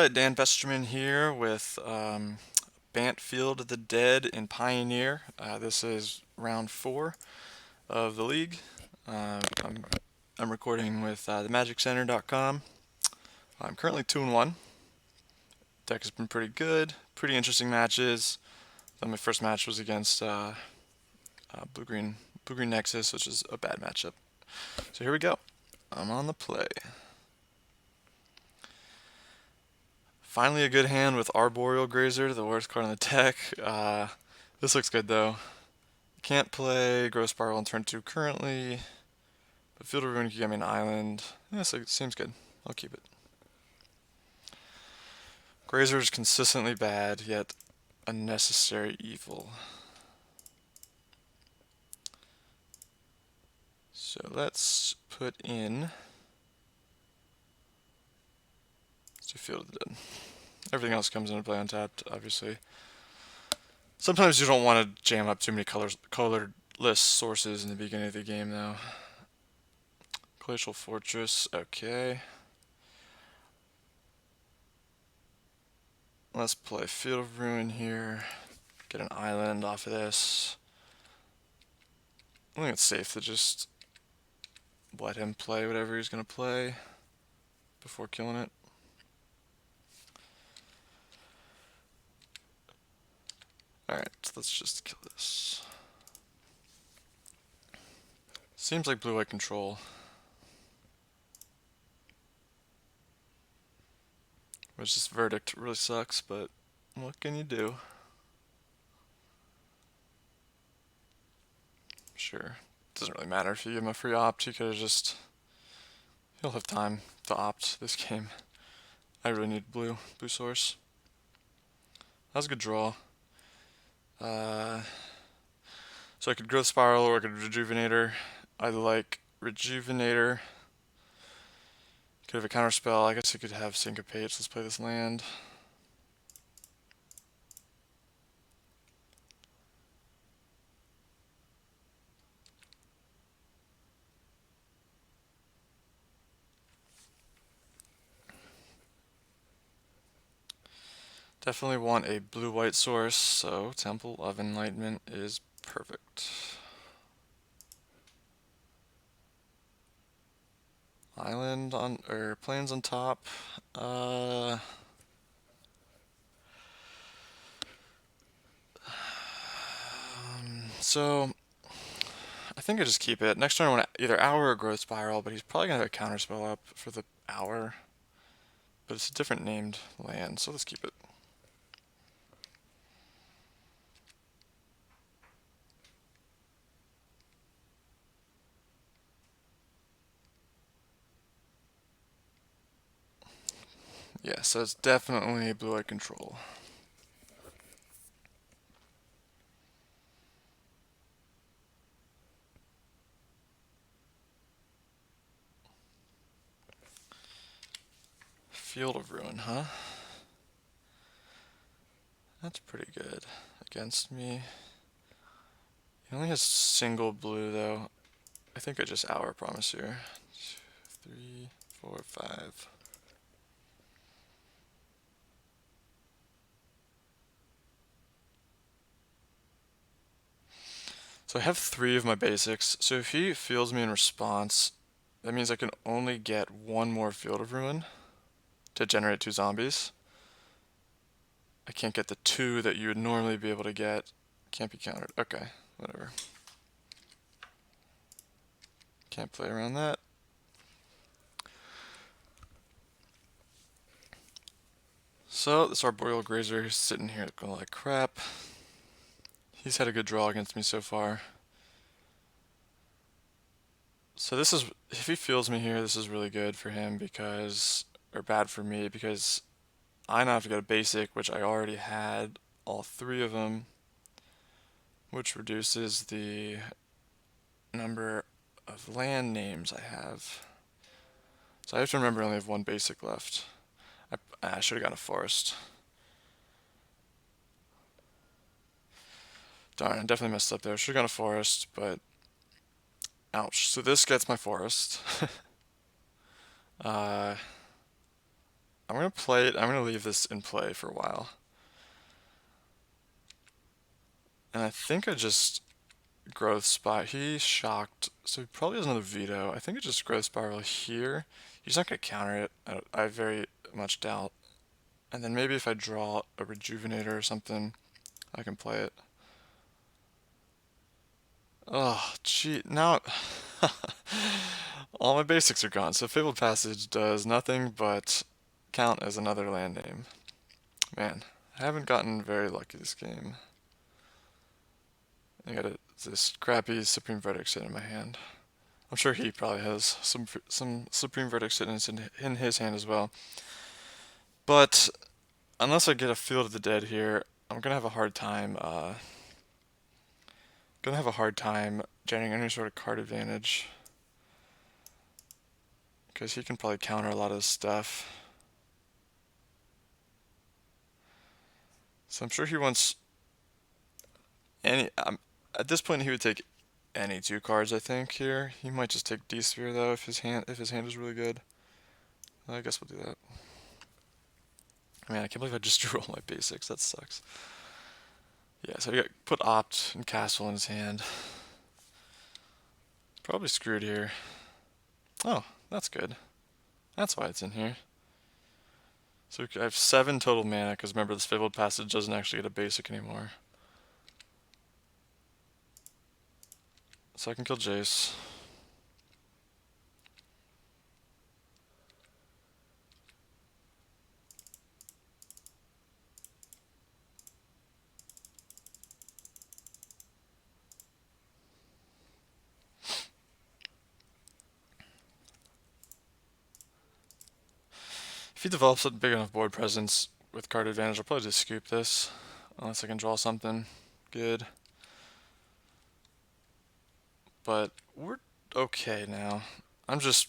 Alright, Dan Vesterman here with Bant Field of the Dead in Pioneer. This is round 4 of the league. I'm recording with themagiccenter.com. I'm currently 2-1. Deck has been pretty good, pretty interesting matches. My first match was against Blue-Green Nexus, which is a bad matchup. So here we go. I'm on the play. Finally a good hand with Arboreal Grazer, the worst card in the deck. This looks good though. Can't play Growth Spiral on turn 2 currently, but Field of Ruin can get me an island. Yeah, so it seems good. I'll keep it. Grazer is consistently bad, yet a necessary evil. So let's put in... Let's do Field of the Dead. Everything else comes into play untapped, obviously. Sometimes you don't want to jam up too many colorless sources in the beginning of the game, though. Glacial Fortress, okay. Let's play Field of Ruin here. Get an island off of this. I think it's safe to just let him play whatever he's going to play before killing it. Alright, let's just kill this. Seems like blue-white control. Which this verdict really sucks, but what can you do? Sure. Doesn't really matter if you give him a free opt, you could have just... He'll have time to opt this game. I really need blue source. That was a good draw. So I could Growth Spiral or I could Rejuvenator. I like Rejuvenator. Could have a counter spell. I guess I could have Syncopate. So let's play this land. Definitely want a blue-white source, so Temple of Enlightenment is perfect. Island on, or plains on top. So I think I just keep it. Next turn I want either Hour or Growth Spiral, but he's probably gonna have a counter spell up for the Hour. But it's a different named land, so let's keep it. Yeah, so it's definitely blue-white control. Field of Ruin, huh? That's pretty good against me. He only has single blue though. I think I just Hour Promise here. 2, 3, 4, 5. So I have 3 of my basics. So if he feels me in response, that means I can only get 1 more Field of Ruin to generate 2 zombies. I can't get the 2 that you would normally be able to get. Can't be countered. Okay, whatever. Can't play around that. So this Arboreal Grazer is sitting here going like crap. He's had a good draw against me so far. So this is, if he feels me here, this is really good for him because, or bad for me because I now have to go to basic, which I already had all 3 of them, which reduces the number of land names I have. So I have to remember I only have 1 basic left. I should have gotten a forest. Darn, I definitely messed up there. Should have gone a forest, but ouch. So this gets my forest. I'm gonna play it. I'm gonna leave this in play for a while. And I think I just growth spot. He shocked, so he probably has another veto. I think it just growth spiral here. He's not gonna counter it. I very much doubt. And then maybe if I draw a rejuvenator or something, I can play it. Oh, gee, now all my basics are gone. So Fabled Passage does nothing but count as another land name. Man, I haven't gotten very lucky this game. I got this crappy Supreme Verdict sitting in my hand. I'm sure he probably has some Supreme Verdict sitting in his hand as well. But unless I get a Field of the Dead here, I'm gonna have a hard time. Generating any sort of card advantage because he can probably counter a lot of stuff. So I'm sure he wants any. At this point, he would take any two cards. I think here he might just take D-Sphere though if his hand is really good. I guess we'll do that. Man, I can't believe I just drew all my basics. That sucks. Yeah, so he got put Opt and Castle in his hand. Probably screwed here. Oh, that's good. That's why it's in here. So I have 7 total mana, because remember this Fabled Passage doesn't actually get a basic anymore. So I can kill Jace. If he develops a big enough board presence with card advantage, I'll probably just scoop this. Unless I can draw something good. But we're okay now. I'm just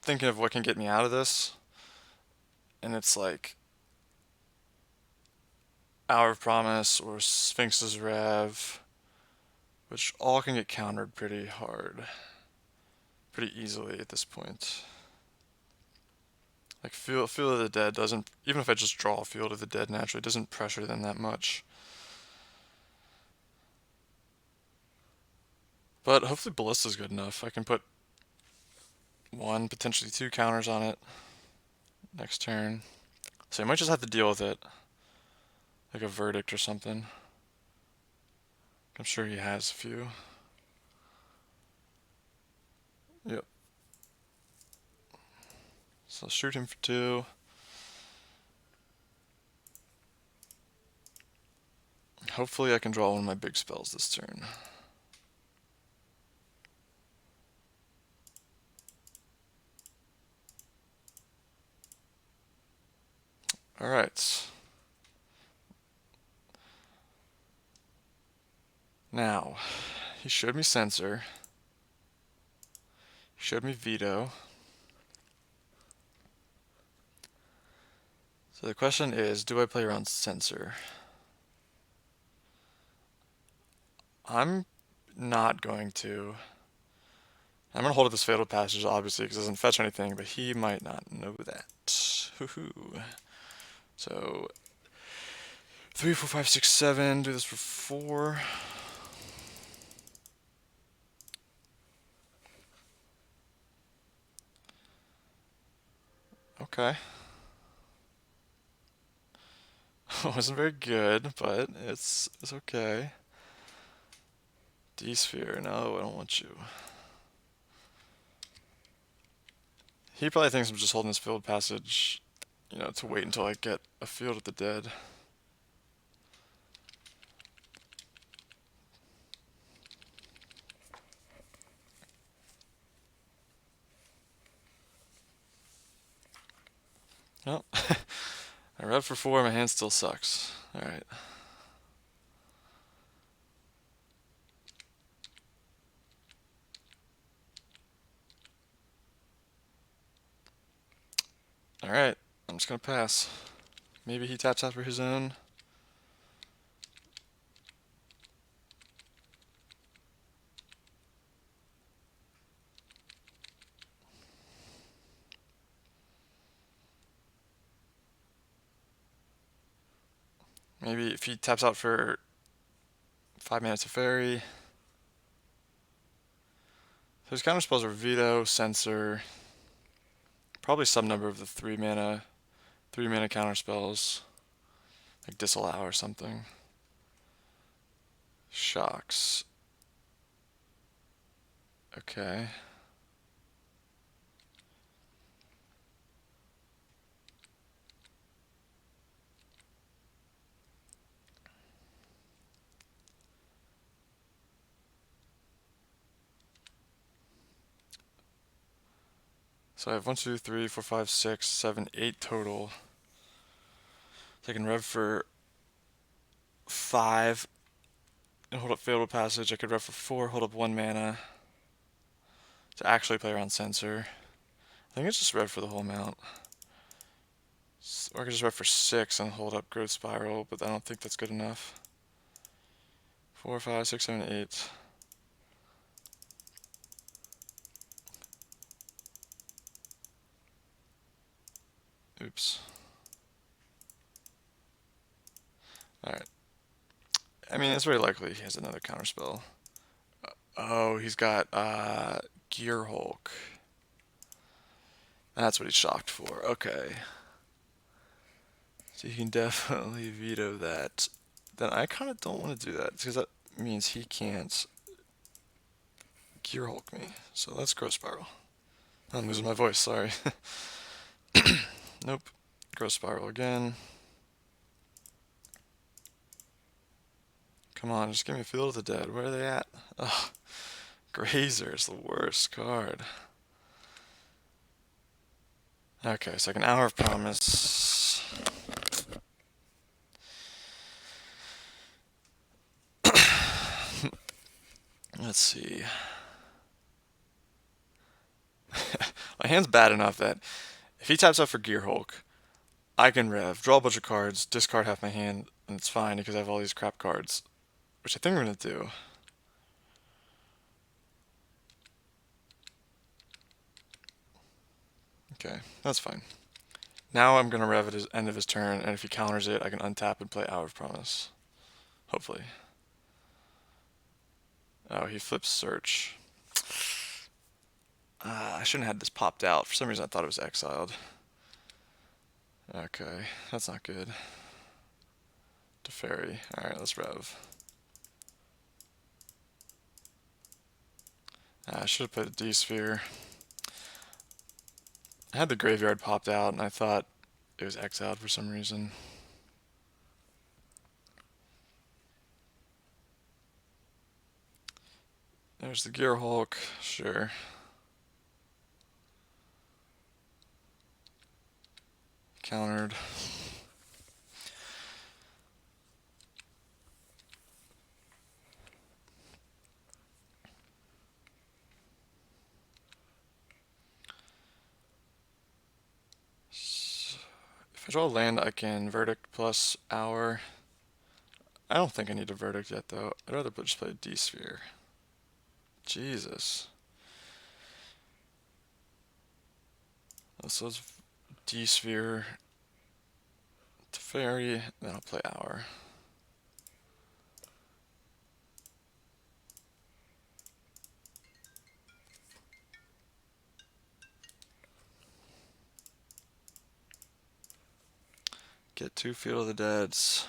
thinking of what can get me out of this. And it's like Hour of Promise or Sphinx's Rev, which all can get countered pretty hard. Pretty easily at this point. Like Field of the Dead doesn't, even if I just draw Field of the Dead naturally, it doesn't pressure them that much. But hopefully Ballista's good enough. I can put 1, potentially 2 counters on it next turn. So I might just have to deal with it. Like a Verdict or something. I'm sure he has a few. Yep. So I'll shoot him for 2. Hopefully I can draw one of my big spells this turn. Alright. Now, he showed me Censor. He showed me Veto. So the question is, do I play around Censor? I'm not going to. I'm going to hold up this Fatal Passage, obviously, because it doesn't fetch anything, but he might not know that. Hoo-hoo. So, 3, 4, 5, 6, 7. Do this for 4. Okay. Wasn't very good, but it's okay. D-Sphere, no, I don't want you. He probably thinks I'm just holding this Field Passage, to wait until I get a Field of the Dead. Well, I read for 4, my hand still sucks. Alright. Alright, I'm just gonna pass. Maybe he taps out for his own. Maybe if he taps out for 5 minutes of fairy. So his counter spells are Veto, Censor, probably some number of the 3 mana counter spells, like Disallow or something. Shocks. Okay. So I have 1, 2, 3, 4, 5, 6, 7, 8 total. So I can rev for 5 and hold up Fatal Passage. I could rev for 4, hold up 1 mana to actually play around Censor. I think it's just rev for the whole amount. Or I could just rev for 6 and hold up Growth Spiral, but I don't think that's good enough. 4, 5, 6, 7, 8. Oops. Alright. I mean, it's very likely he has another counterspell. Oh, he's got Gear Hulk. That's what he's shocked for. Okay. So you can definitely veto that. Then I kind of don't want to do that because that means he can't Gear Hulk me. So let's Growth Spiral. I'm losing my voice, sorry. Nope. Growth Spiral again. Come on, just give me a Field of the Dead. Where are they at? Ugh. Grazer is the worst card. Okay, so like an Hour of Promise. Let's see. My hand's bad enough that if he taps out for Gear Hulk, I can rev, draw a bunch of cards, discard half my hand, and it's fine because I have all these crap cards. Which I think I'm going to do. Okay, that's fine. Now I'm going to rev at his end of his turn, and if he counters it, I can untap and play Hour of Promise. Hopefully. Oh, he flips Search. I shouldn't have had this popped out. For some reason I thought it was exiled. Okay, that's not good. Teferi. Alright, let's rev. I should have played a D-Sphere. I had the graveyard popped out, and I thought it was exiled for some reason. There's the Gear Hulk, sure. Countered. If I draw a land, I can Verdict plus Hour. I don't think I need a Verdict yet, though. I'd rather just play a D-Sphere. Jesus. So it's D-Sphere to Fairy, then I'll play Hour. Get 2 Field of the Deads.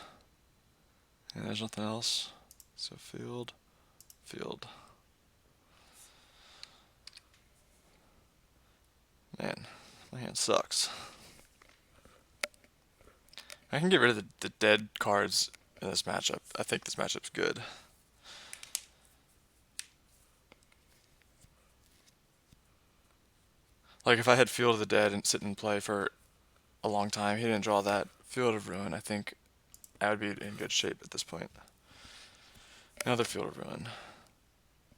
And there's nothing else. So field. Man, my hand sucks. I can get rid of the dead cards in this matchup. I think this matchup's good. Like if I had Field of the Dead and sit and play for a long time, he didn't draw that Field of Ruin, I think I would be in good shape at this point. Another Field of Ruin,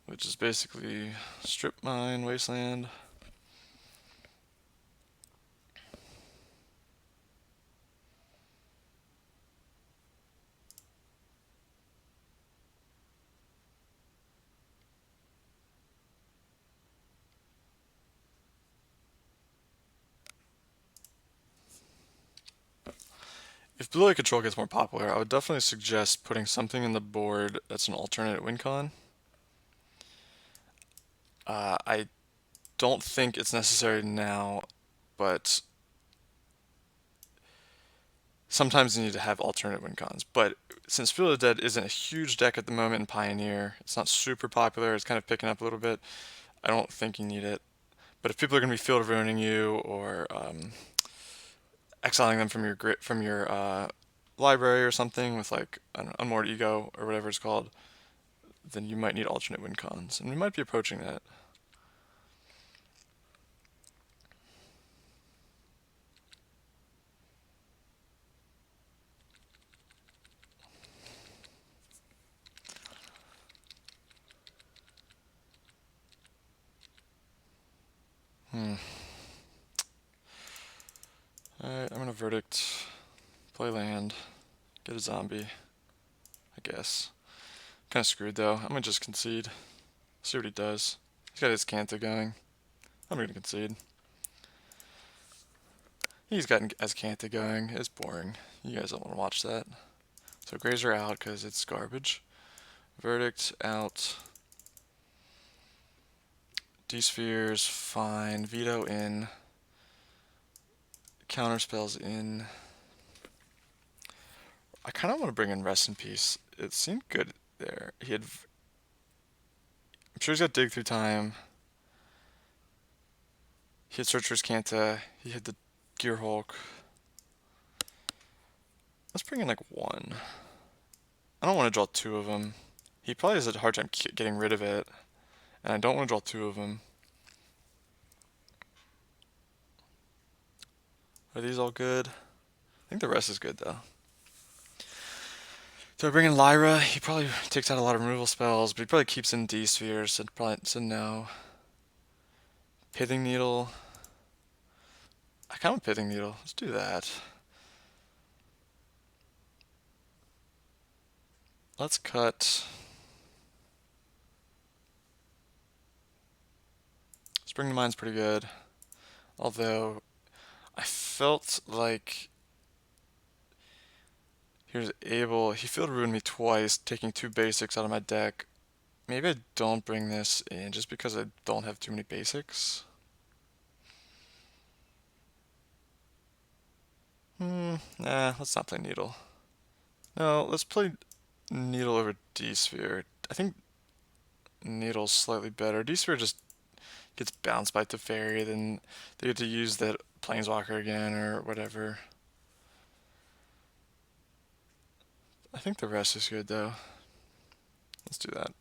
which is basically Strip Mine, Wasteland. If blue light control gets more popular, I would definitely suggest putting something in the board that's an alternate win con. I don't think it's necessary now, but sometimes you need to have alternate win cons. But since Field of the Dead isn't a huge deck at the moment in Pioneer, it's not super popular, it's kind of picking up a little bit, I don't think you need it. But if people are going to be field ruining you or exiling them from your library or something with like an unmoored ego or whatever it's called, then you might need alternate win cons, and we might be approaching that. Hmm. Alright, I'm gonna verdict, play land, get a zombie, I guess. Kinda screwed though. I'm gonna just concede. See what he does. He's got his Canto going. I'm gonna concede. He's got his Canto going. It's boring. You guys don't want to watch that. So Grazer out because it's garbage. Verdict out. D-Spheres fine. Veto in. Counter spells in. I kind of want to bring in Rest in Peace. It seemed good there. I'm sure he's got Dig Through Time. He had Searcher's Canta. He had the Gear Hulk. Let's bring in like one. I don't want to draw two of them. He probably has a hard time getting rid of it. And I don't want to draw two of them. Are these all good? I think the rest is good though. So I bring in Lyra. He probably takes out a lot of removal spells, but he probably keeps in D-Spheres, so no. Pithing Needle. I kind of want Pithing Needle. Let's do that. Let's cut. Spring to Mind's pretty good. Although, I felt like he field ruined me twice, taking two basics out of my deck. Maybe I don't bring this in just because I don't have too many basics. Nah, let's not play Needle. No, let's play Needle over D-Sphere. I think Needle's slightly better. D-Sphere just gets bounced by Teferi, then they get to use that Planeswalker again or whatever. I think the rest is good though. Let's do that.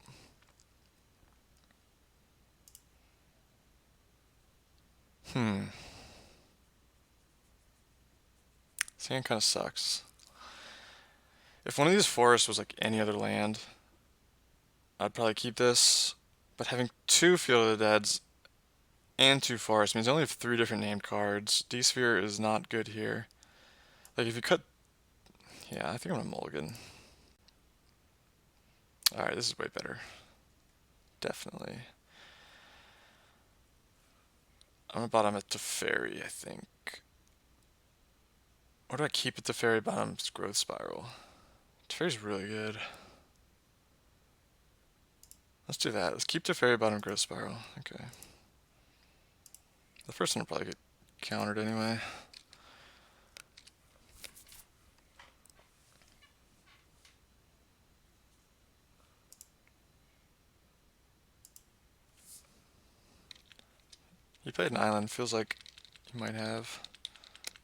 This hand kind of sucks. If one of these forests was like any other land, I'd probably keep this. But having two Field of the Deads and two forests means I only have three different named cards. D-Sphere is not good here. Like if you cut... Yeah, I think I'm gonna mulligan. Alright, this is way better. Definitely. I'm gonna bottom it to Teferi, I think. Or do I keep it to Teferi bottom's Growth Spiral? Teferi's really good. Let's do that. Let's keep Teferi bottom Growth Spiral. Okay. The first one will probably get countered anyway. He played an island. Feels like he might have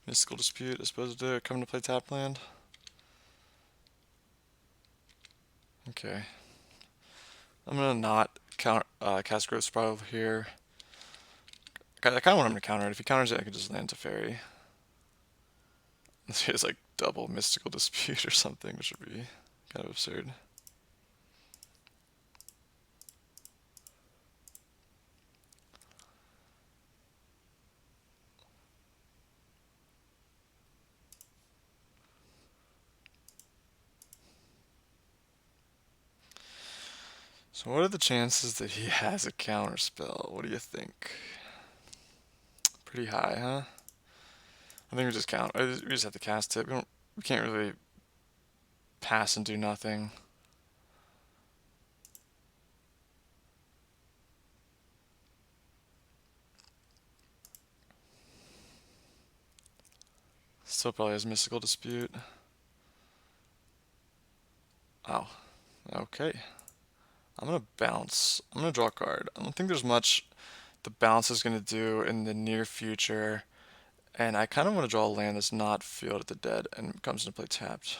Mystical Dispute as opposed to coming to play tap land. Okay. I'm gonna not cast Growth Spiral here. I kind of want him to counter it. If he counters it, I could just land Teferi. This is like double Mystical Dispute or something, which would be kind of absurd. So what are the chances that he has a counter spell? What do you think? Pretty high, huh? I think we just count. We just have to cast it. we can't really pass and do nothing. Still probably has Mystical Dispute. Oh, okay. I'm gonna bounce. I'm gonna draw a card. I don't think there's much the bounce is gonna do in the near future, and I kind of want to draw a land that's not Field of the Dead and comes into play tapped.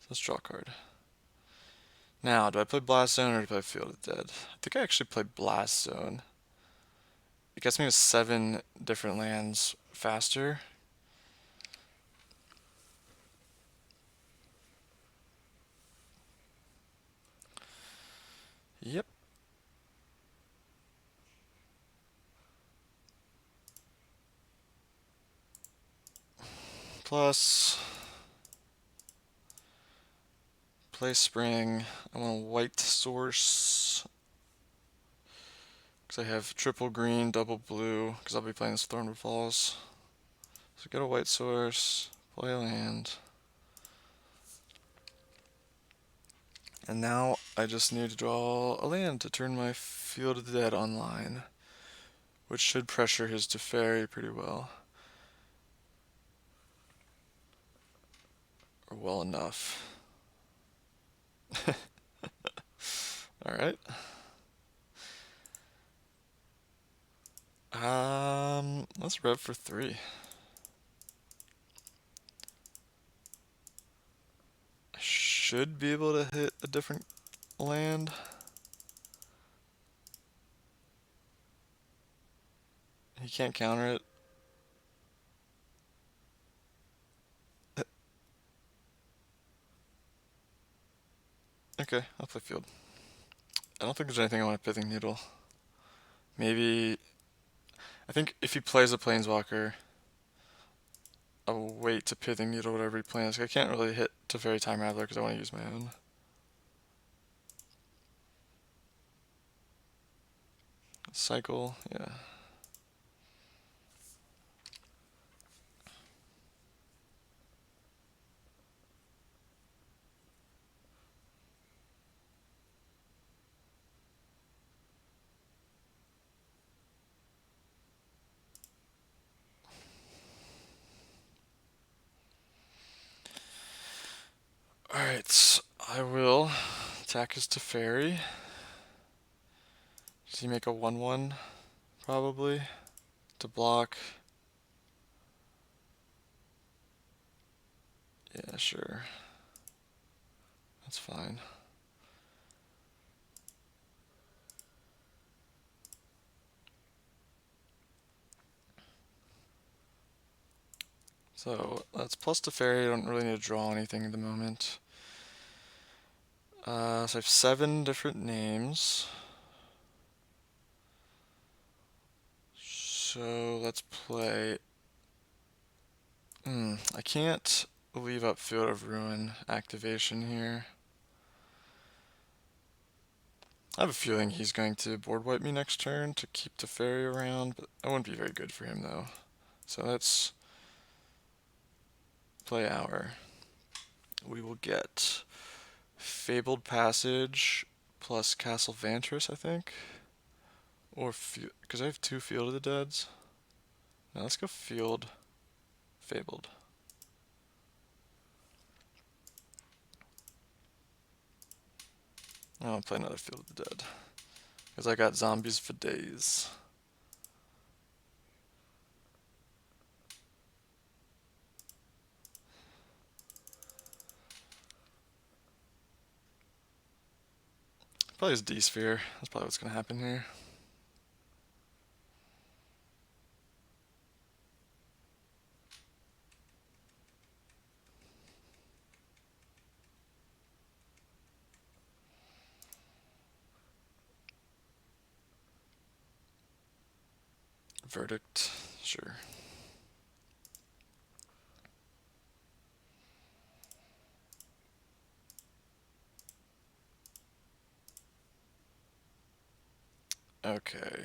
So let's draw a card. Now, do I play Blast Zone or do I play Field of the Dead? I think I actually play Blast Zone. It gets me to 7 different lands faster. Yep. Plus, play Spring. I want a white source because I have triple green, double blue because I'll be playing this Thornwood Falls. So get a white source, play a land. And now I just need to draw a land to turn my Field of the Dead online, which should pressure his Teferi pretty well. Or well enough. Alright. Let's rev for 3. I should be able to hit a different land. He can't counter it. Okay, I'll play Field. I don't think there's anything I want to Pithing Needle. Maybe... I think if he plays a Planeswalker, I'll wait to Pithing Needle whatever he plans. I can't really hit Teferi Time Raveler because I want to use my own. Cycle, yeah. Alright, I will attack his Teferi. Does he make a 1/1? Probably. To block. Yeah, sure. That's fine. So that's plus Teferi. I don't really need to draw anything at the moment. So I have 7 different names. So let's play. I can't leave up Field of Ruin activation here. I have a feeling he's going to board wipe me next turn to keep Teferi around, but that wouldn't be very good for him though. So let's play our. We will get Fabled Passage plus Castle Vantress, I think. Or, because I have 2 Field of the Deads. Now let's go Field Fabled. I don't play another Field of the Dead. Because I got zombies for days. Probably his D-Sphere. That's probably what's going to happen here. Verdict. Sure. Okay.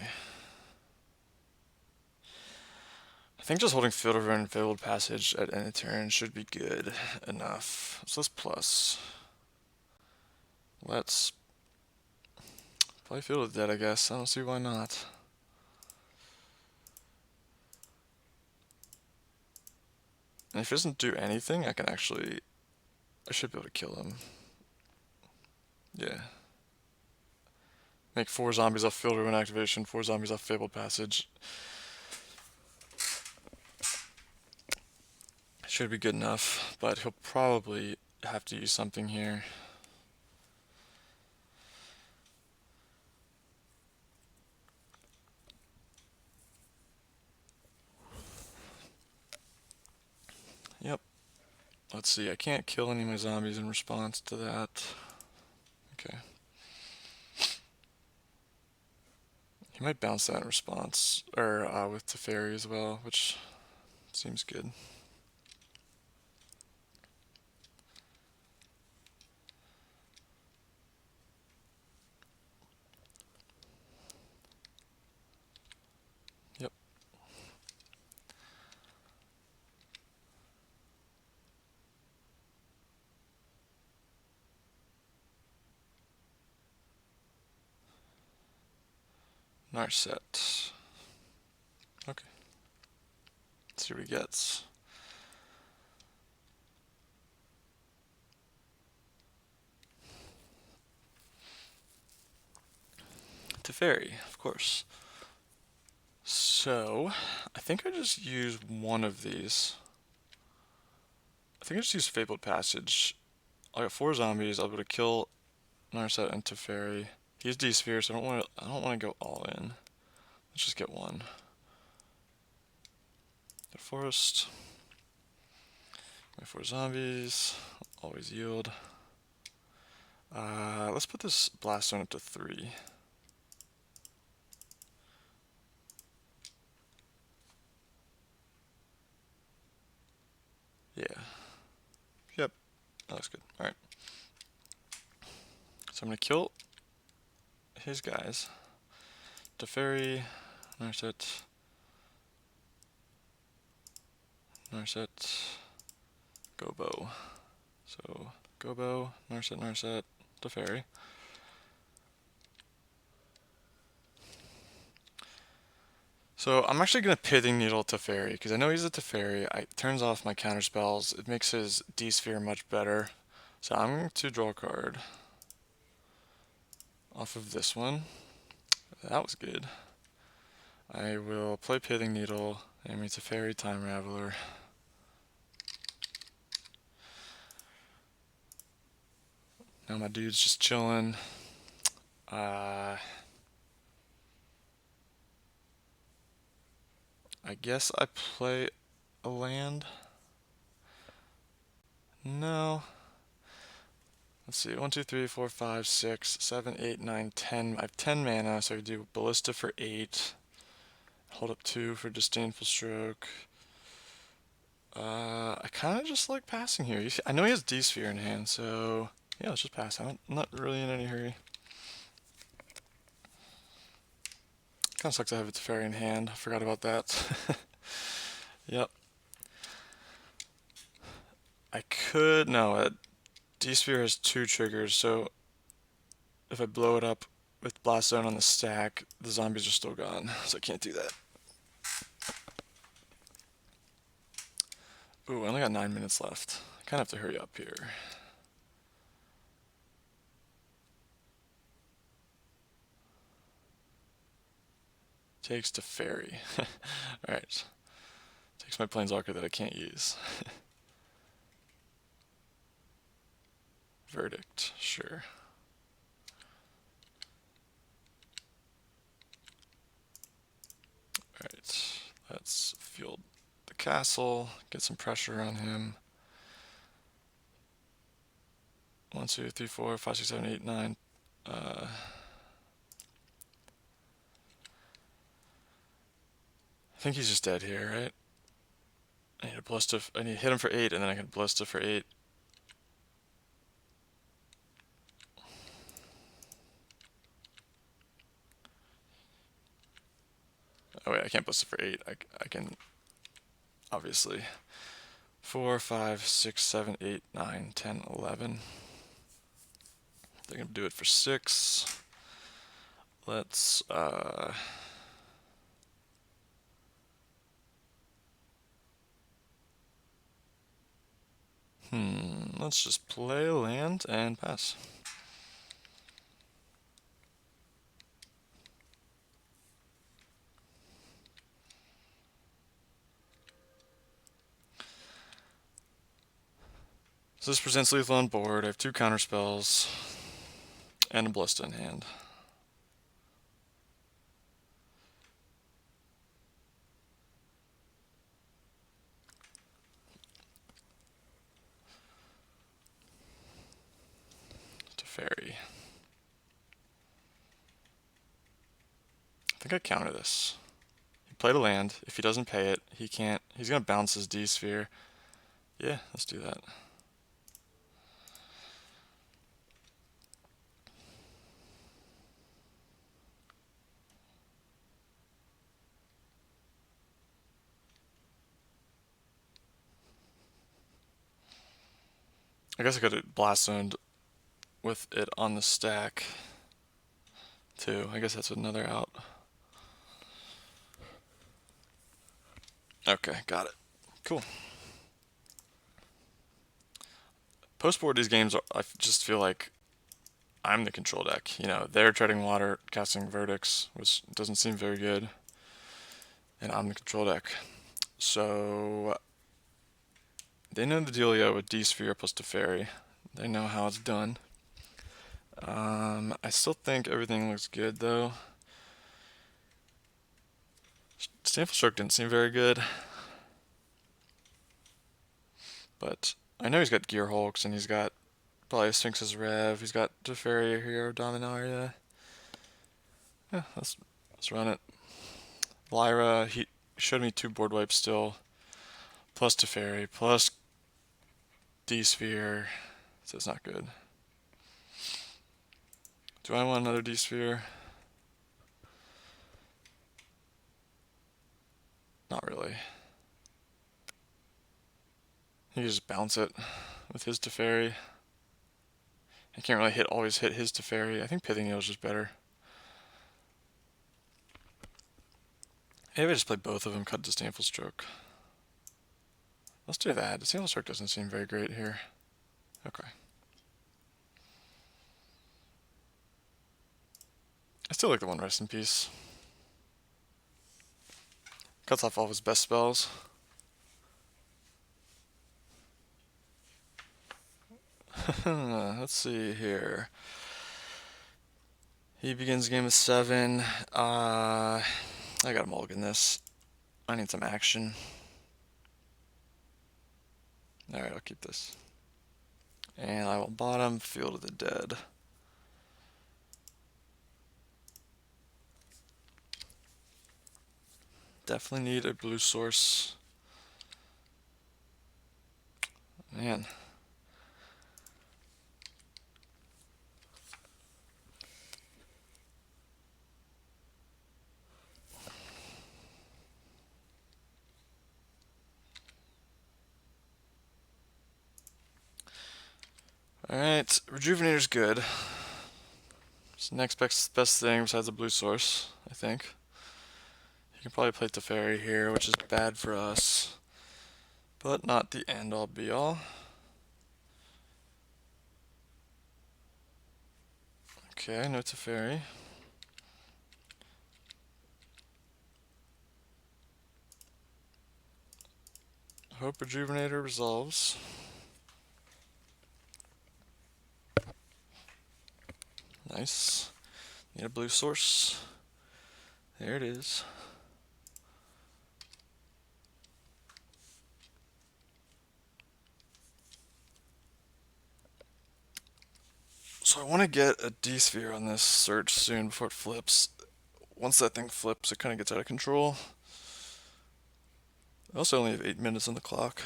I think just holding Field of Ruin and Fabled Passage at end of turn should be good enough. So let's plus. Let's play Field of the Dead, I guess. I don't see why not. And if he doesn't do anything, I should be able to kill him. Yeah. Make 4 zombies off Field of Ruin activation, 4 zombies off Fabled Passage. Should be good enough, but he'll probably have to use something here. Yep. Let's see, I can't kill any of my zombies in response to that. Okay. He might bounce that in response, or with Teferi as well, which seems good. Yep. Narset. Okay. Let's see what he gets. Teferi, of course. So, I think I just use one of these. I think I just use Fabled Passage. I got 4 zombies. I'll be able to kill Narset and Teferi. He's D-Sphere, so I don't want to go all in. Let's just get one. The forest. My 4 zombies. Always yield. Let's put this blast zone up to 3. Yeah. Yep. That looks good. Alright. So I'm gonna kill his guys. Teferi, Narset, Gobo. So Gobo, Narset, Teferi. So I'm actually going to Pithing Needle Teferi, because I know he's a Teferi. It turns off my counter spells. It makes his D-Sphere much better. So I'm going to draw a card off of this one. That was good. I will play Pithing Needle, and it's a Teferi Time Raveler. Now my dude's just chilling. I guess I play a land. No. Let's see. 1, 2, 3, 4, 5, 6, 7, 8, 9, 10. I have 10 mana, so I do Ballista for 8. Hold up 2 for Disdainful Stroke. I kind of just like passing here. I know he has D-Sphere in hand, so yeah, let's just pass. I'm not really in any hurry. Kind of sucks I have a Teferi in hand. I forgot about that. Yep. I could... No, D-Sphere has 2 triggers, so if I blow it up with Blast Zone on the stack, the zombies are still gone, so I can't do that. Ooh, I only got 9 minutes left. I kind of have to hurry up here. Takes Teferi. Alright. Takes my Planeswalker that I can't use. Verdict, sure. Alright, let's field the castle, get some pressure on him. 1, 2, 3, 4, 5, 6, 7, 8, 9. I think he's just dead here, right? I need a Ballista. I need to hit him for 8, and then I can Ballista for 8. Oh wait, I can't Ballista for 8. I can obviously. 4, 5, 6, 7, 8, 9, 10, 11. They're going to do it for 6. Let's, let's just play land and pass. So this presents lethal on board. I have 2 counter spells and a Ballista in hand. To fairy. I think I counter this. He played a land. If he doesn't pay it, he can't. He's gonna bounce his D sphere. Yeah, let's do that. I guess I could have blast zoned with it on the stack too. I guess that's another out. Okay, got it. Cool. Post board these games, I just feel like I'm the control deck. You know, they're treading water, casting verdicts, which doesn't seem very good, and I'm the control deck. So they know the dealio with D sphere plus Teferi. They know how it's done. I still think everything looks good though. Stanford Stroke didn't seem very good, but I know he's got Gear Hulks and he's got probably Sphinx's Rev. He's got Teferi here, Dominaria. Yeah, let's run it. Lyra, he showed me 2 board wipes still, plus Teferi, plus D Sphere, so it's not good. Do I want another D Sphere? Not really. He can just bounce it with his Teferi. I can't really always hit his Teferi. I think Pithing Needle is just better. Maybe I just play both of them, cut Disdainful Stroke. Let's do that. Disdainful Stroke doesn't seem very great here. Okay. I still like the one Rest in Peace. Cuts off all of his best spells. Let's see here. He begins game with 7. I gotta mulligan this. I need some action. Alright, I'll keep this. And I will bottom Field of the Dead. Definitely need a blue source. Man. Alright, Rejuvenator's good. It's the next best thing besides a blue source, I think. You can probably play Teferi here, which is bad for us. But not the end all be all. Okay, no Teferi. Hope Rejuvenator resolves. Nice. Need a blue source. There it is. So I want to get a D-sphere on this search soon before it flips. Once that thing flips, it kind of gets out of control. I also only have 8 minutes on the clock.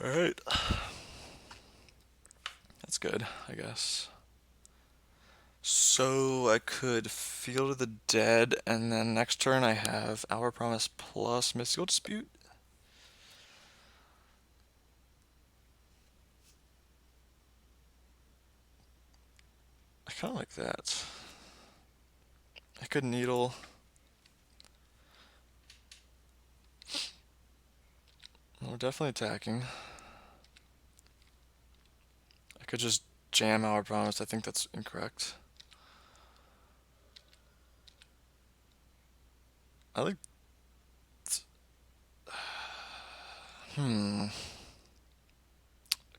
Alright. That's good, I guess. So I could Field of the Dead, and then next turn I have Our Promise plus Mystical Dispute. I kind of like that. I could Needle. We're definitely attacking. I could just jam Our Promise. I think that's incorrect. I like. Hmm.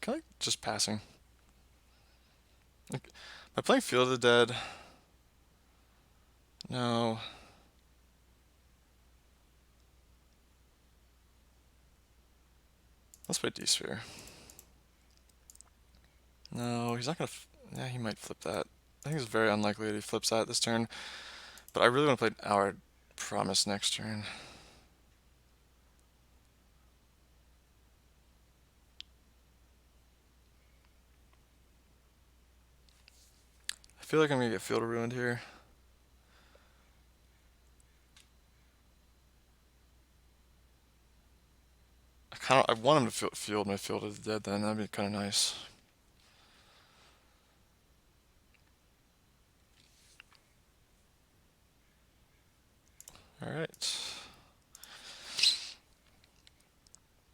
I like just passing. Like, am I playing Field of the Dead? No. Let's play D-Sphere. No, he's not gonna. Yeah, he might flip that. I think it's very unlikely that he flips that this turn. But I really want to play Our Promise next turn. I feel like I'm gonna get Field Ruined here. I want him to field my Field of the Dead then. That'd be kind of nice. All right.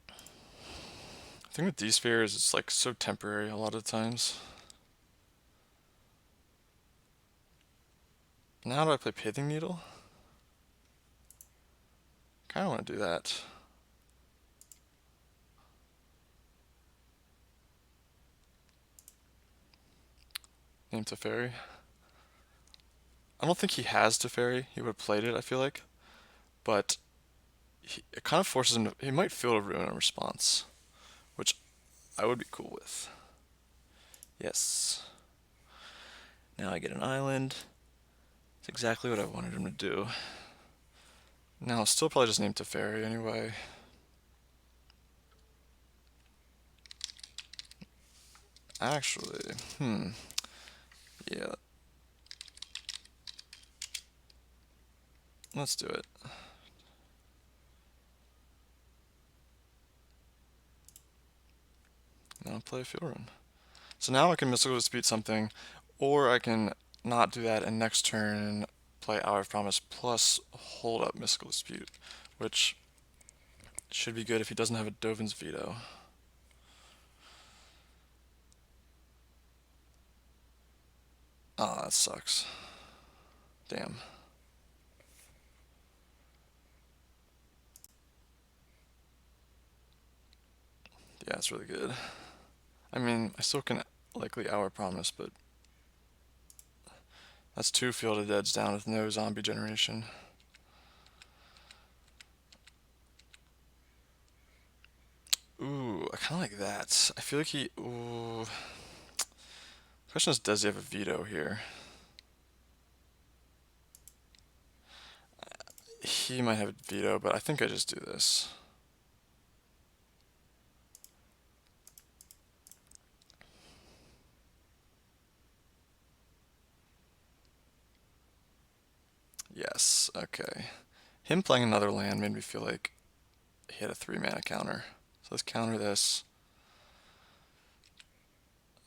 I think with D-Sphere is it's like so temporary a lot of times. Now do I play Pithing Needle? Kind of want to do that. Name Teferi. I don't think he has Teferi. He would have played it, I feel like. But it kind of forces him to. He might Field of Ruin in response, which I would be cool with. Yes. Now I get an island. It's exactly what I wanted him to do. Now I'll still probably just name Teferi anyway. Actually, yeah, let's do it. Now I'll play a Field Run. So now I can Mystical Dispute something, or I can not do that and next turn play Hour of Promise plus hold up Mystical Dispute, which should be good if he doesn't have a Dovin's Veto. Ah, that sucks. Damn. Yeah, it's really good. I mean, I still can likely Hour Promise, but that's two Field of Deads down with no zombie generation. Ooh, I kind of like that. I feel like he. Ooh. Question is, does he have a veto here? He might have a veto, but I think I just do this. Yes, okay. Him playing another land made me feel like he had a 3-mana counter. So let's counter this.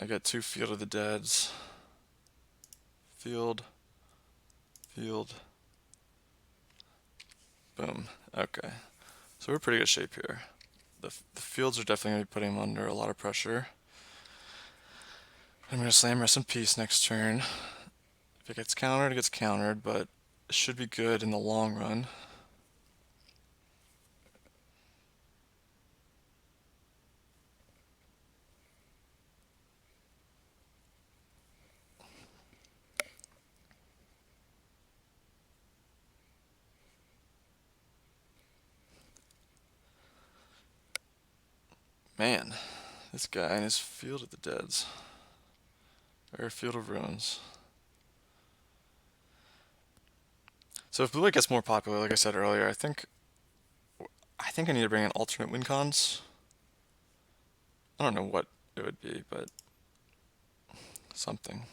I got two Field of the Deads. Field. Field. Boom. Okay. So we're pretty good shape here. The fields are definitely going to be putting him under a lot of pressure. I'm going to slam Rest in Peace next turn. If it gets countered, it gets countered, but it should be good in the long run. Man, this guy and his Field of the Deads. Or Field of Ruins. So if blue white gets more popular, like I said earlier, I think I need to bring in alternate win cons. I don't know what it would be, but something.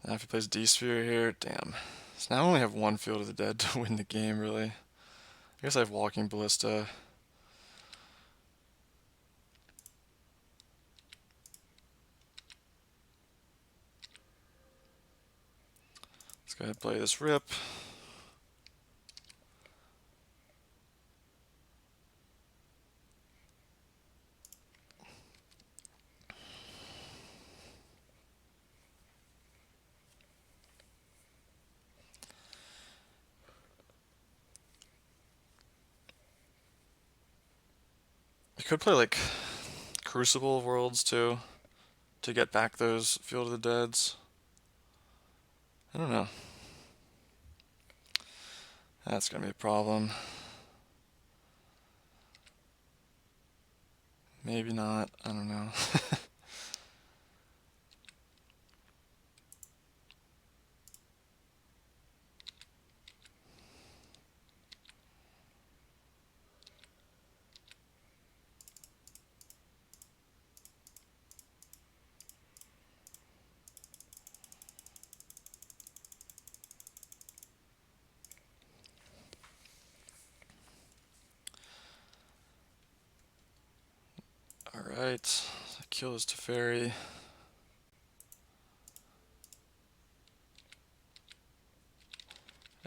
Now if he plays D-Sphere here, damn. So now I only have one Field of the Dead to win the game, really. I guess I have Walking Ballista. Let's go ahead and play this Rip. I could play like Crucible Worlds too to get back those Field of the Deads. I don't know. That's gonna be a problem. Maybe not. I don't know. Alright. Kill this Teferi.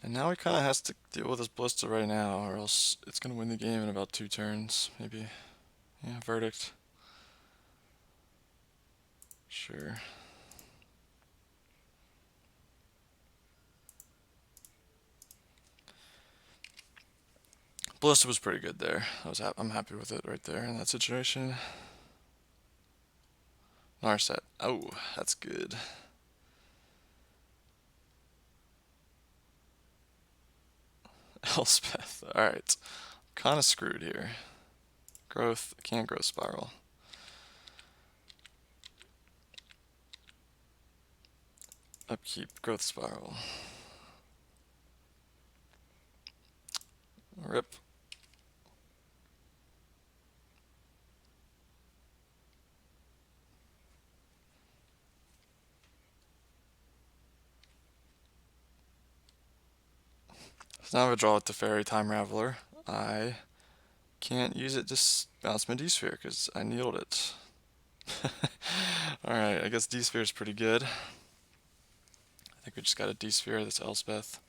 And now he kind of has to deal with his Ballista right now, or else it's going to win the game in about 2 turns, maybe. Yeah, Verdict. Sure. Ballista was pretty good there. I'm happy with it right there in that situation. Narset. Oh, that's good. Elspeth. Alright. Kind of screwed here. Growth. Can't grow Spiral. Upkeep. Growth Spiral. Rip. So now I have a draw with the Fairy Time Raveler. I can't use it to bounce my D-Sphere because I needled it. Alright, I guess D-Sphere is pretty good. I think we just got a D-Sphere, this Elspeth.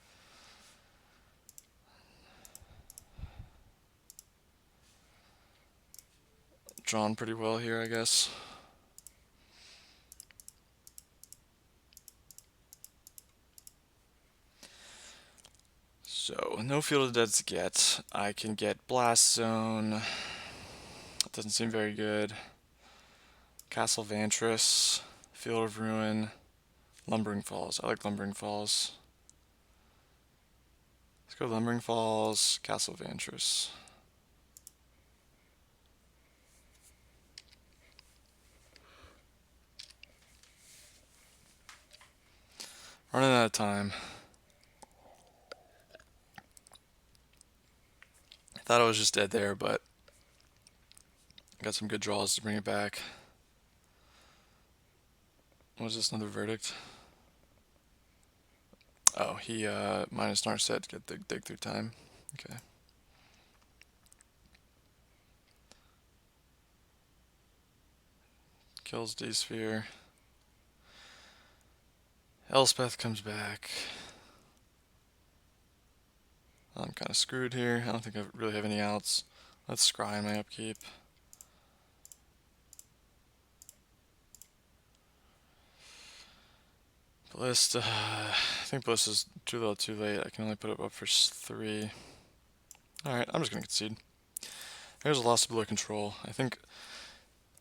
Drawn pretty well here, I guess. So, no Field of the Dead to get. I can get Blast Zone. That doesn't seem very good. Castle Vantress. Field of Ruin. Lumbering Falls. I like Lumbering Falls. Let's go Lumbering Falls, Castle Vantress. Running out of time. I thought I was just dead there, but I got some good draws to bring it back. What is this, another Verdict? Oh, he minus Narset to get the dig through time. Okay. Kills D-Sphere. Elspeth comes back. I'm kind of screwed here. I don't think I really have any outs. Let's scry in my upkeep. Ballista. I think Ballista's too little too late. I can only put it up for 3. Alright, I'm just going to concede. There's a loss of blue control. I think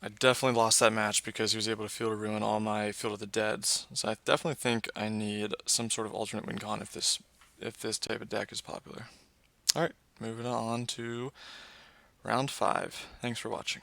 I definitely lost that match because he was able to Field of Ruin all my Field of the Deads. So I definitely think I need some sort of alternate win con if this type of deck is popular. Alright, moving on to round 5. Thanks for watching.